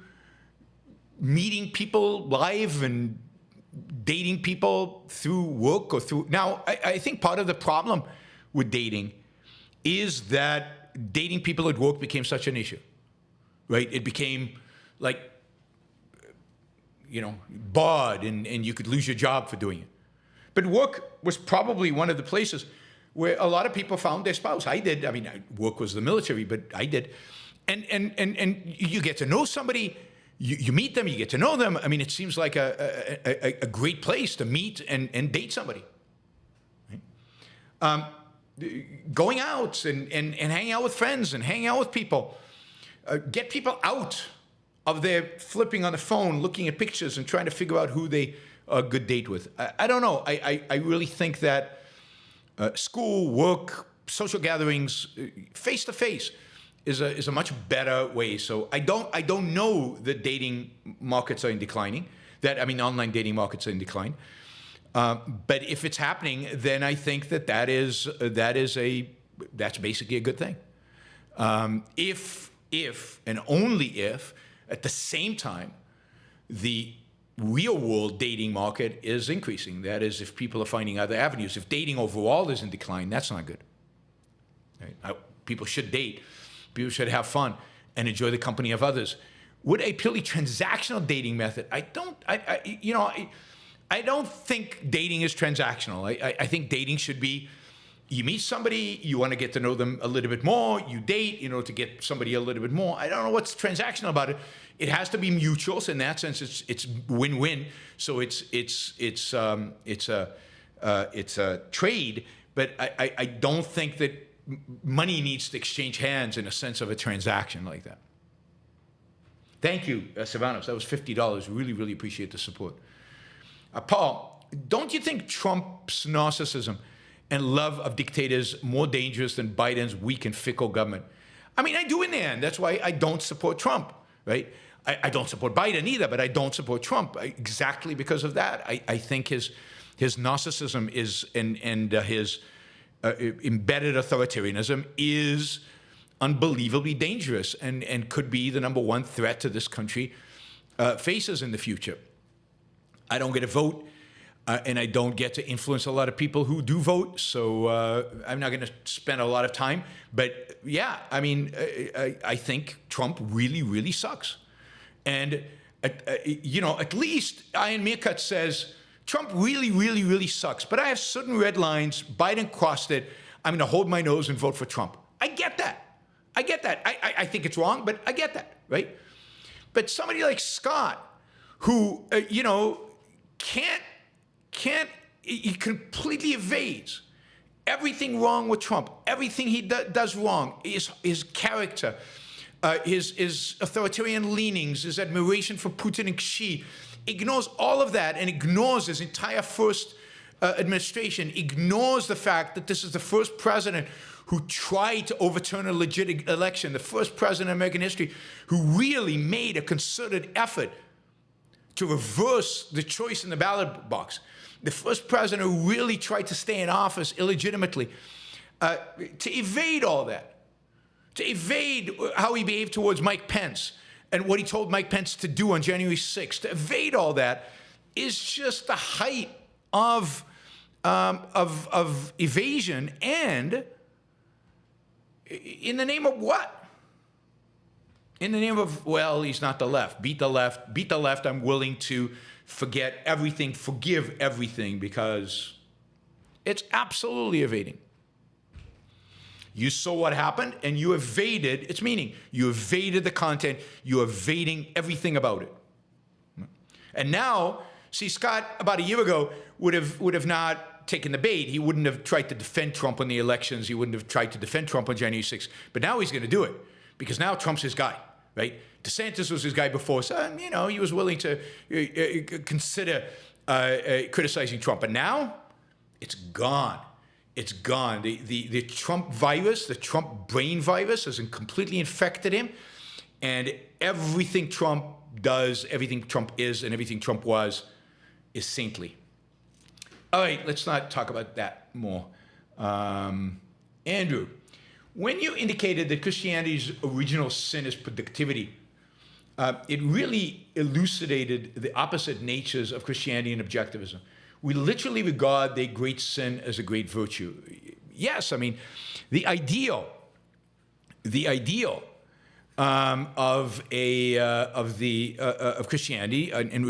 meeting people live and dating people through work or through. Now, I think part of the problem with dating is that dating people at work became such an issue, right? It became like, barred, and you could lose your job for doing it. But work was probably one of the places where a lot of people found their spouse. I did. I mean, work was the military, but I did. And you get to know somebody, you meet them, you get to know them. I mean, it seems like a great place to meet and date somebody. Right? Going out and hanging out with friends and hanging out with people. Get people out of their flipping on the phone, looking at pictures and trying to figure out who they are a good date with. I don't know. I really think that school, work, social gatherings, face-to-face is a much better way. So I don't know that dating markets are in declining. Online dating markets are in decline. But if it's happening, then I think that's basically a good thing. If and only if, at the same time, the real world dating market is increasing. That is, if people are finding other avenues. If dating overall is in decline, that's not good. Right? People should date, People should have fun and enjoy the company of others. Would a purely transactional dating method? I don't think dating is transactional. I think dating should be, you meet somebody, you want to get to know them a little bit more, you date, to get somebody a little bit more. I don't know what's transactional about it. It has to be mutual, so in that sense, it's win-win. So it's a trade, but I don't think that money needs to exchange hands in a sense of a transaction like that. Thank you, Savanos. That was $50. Really, really appreciate the support. Paul, don't you think Trump's narcissism and love of dictators more dangerous than Biden's weak and fickle government? I mean, I do in the end. That's why I don't support Trump, right? I don't support Biden either, but I don't support Trump exactly because of that. I think his narcissism is and his embedded authoritarianism is unbelievably dangerous and could be the number one threat to this country faces in the future. I don't get to vote, and I don't get to influence a lot of people who do vote, so I'm not going to spend a lot of time. But yeah, I mean, I think Trump really, really sucks. And, at least Ian Meerkat says, Trump really, really, really sucks. But I have certain red lines. Biden crossed it. I'm going to hold my nose and vote for Trump. I get that. I think it's wrong, but I get that, right? But somebody like Scott, who, he completely evades everything wrong with Trump, everything he does wrong, his character, his authoritarian leanings, his admiration for Putin and Xi, ignores all of that and ignores his entire first administration, ignores the fact that this is the first president who tried to overturn a legit election, the first president in American history who really made a concerted effort to reverse the choice in the ballot box, the first president who really tried to stay in office illegitimately, to evade all that, to evade how he behaved towards Mike Pence and what he told Mike Pence to do on January 6th, to evade all that is just the height of evasion, and in the name of what? In the name of, well, he's not the left. Beat the left. Beat the left. I'm willing to forget everything, forgive everything, because it's absolutely evading. You saw what happened, and you evaded its meaning. You evaded the content. You're evading everything about it. And now, see, Scott, about a year ago, would have not taken the bait. He wouldn't have tried to defend Trump on the elections. He wouldn't have tried to defend Trump on January 6th. But now he's going to do it, because now Trump's his guy, right? DeSantis was his guy before, so, he was willing to consider criticizing Trump. But now, it's gone. It's gone. The Trump virus, the Trump brain virus has completely infected him. And everything Trump does, everything Trump is, and everything Trump was is saintly. All right, let's not talk about that more. Andrew, when you indicated that Christianity's original sin is productivity, it really elucidated the opposite natures of Christianity and objectivism. We literally regard the great sin as a great virtue. Yes, I mean, the ideal of Christianity and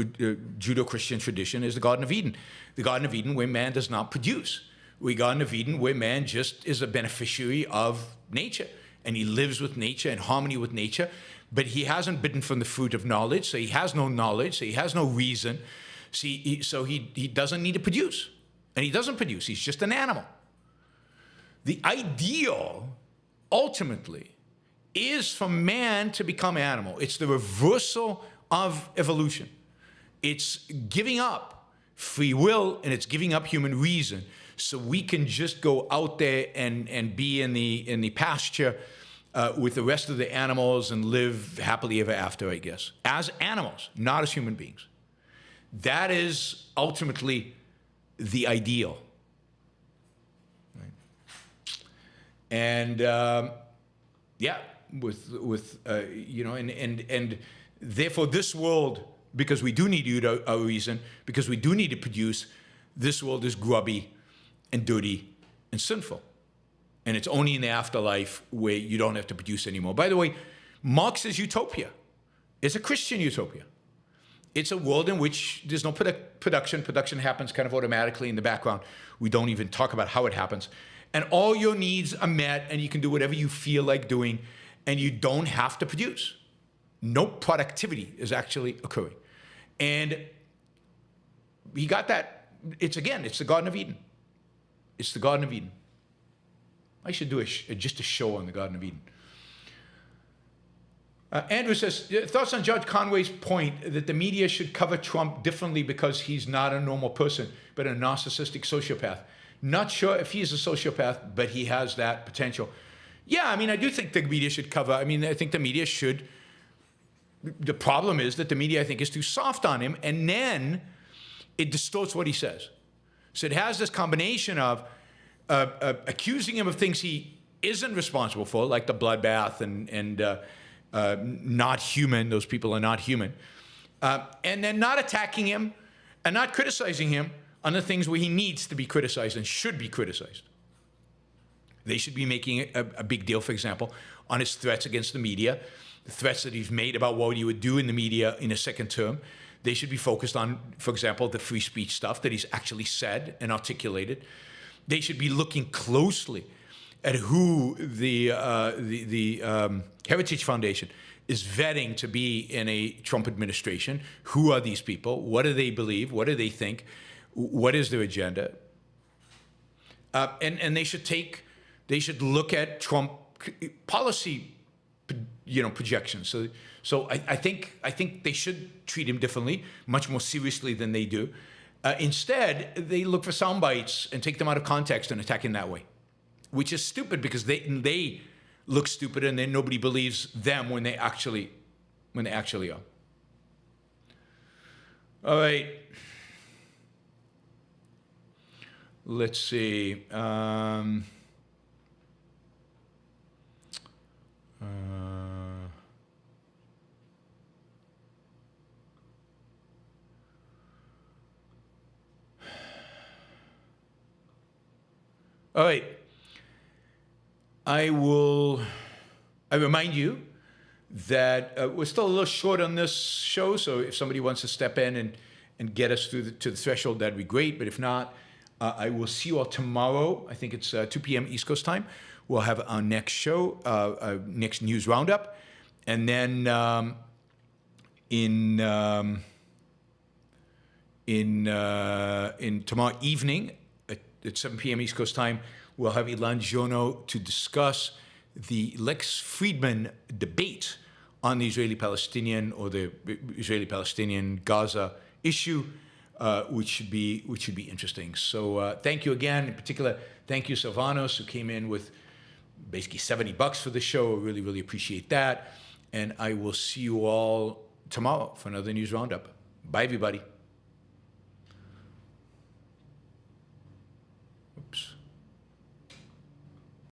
Judeo-Christian tradition is the Garden of Eden. The Garden of Eden where man does not produce. The Garden of Eden where man just is a beneficiary of nature, and he lives with nature in harmony with nature, but he hasn't bitten from the fruit of knowledge, so he has no knowledge, so he has no reason. So he doesn't need to produce, and he doesn't produce. He's just an animal. The ideal, ultimately, is for man to become animal. It's the reversal of evolution. It's giving up free will, and it's giving up human reason, so we can just go out there and be in the pasture with the rest of the animals and live happily ever after, I guess, as animals, not as human beings. That is ultimately the ideal. Right? And and therefore this world, because we do need a reason, because we do need to produce, this world is grubby and dirty and sinful. And it's only in the afterlife where you don't have to produce anymore. By the way, Marx's utopia is a Christian utopia. It's a world in which there's no production. Production happens kind of automatically in the background. We don't even talk about how it happens. And all your needs are met, and you can do whatever you feel like doing, and you don't have to produce. No productivity is actually occurring. And he got that. It's the Garden of Eden. It's the Garden of Eden. I should do just a show on the Garden of Eden. Andrew says, thoughts on Judge Conway's point that the media should cover Trump differently because he's not a normal person, but a narcissistic sociopath. Not sure if he's a sociopath, but he has that potential. Yeah, I mean, I do think the media should cover. I mean, I think the media should. The problem is that the media, I think, is too soft on him, and then it distorts what he says. So it has this combination of accusing him of things he isn't responsible for, like the bloodbath and not human. Those people are not human. And then not attacking him and not criticizing him on the things where he needs to be criticized and should be criticized. They should be making a big deal, for example, on his threats against the media, the threats that he's made about what he would do in the media in a second term. They should be focused on, for example, the free speech stuff that he's actually said and articulated. They should be looking closely at who the Heritage Foundation is vetting to be in a Trump administration. Who are these people? What do they believe? What do they think? What is their agenda? And they should look at Trump policy, projections. So I think they should treat him differently, much more seriously than they do. Instead, they look for sound bites and take them out of context and attack him that way, which is stupid because they look stupid and then nobody believes them when they actually are. All right. Let's see. All right. I remind you that we're still a little short on this show, so if somebody wants to step in and get us to the threshold, that'd be great. But if not, I will see you all tomorrow. I think it's 2 p.m. East Coast time. We'll have our next show, our next news roundup. And then in tomorrow evening at 7 p.m. East Coast time, we'll have Ilan Jono to discuss the Lex Friedman debate on the Israeli-Palestinian or the Israeli-Palestinian Gaza issue, which should be interesting. So thank you again. In particular, thank you, Silvanos, who came in with basically $70 for the show. I really, really appreciate that. And I will see you all tomorrow for another news roundup. Bye, everybody.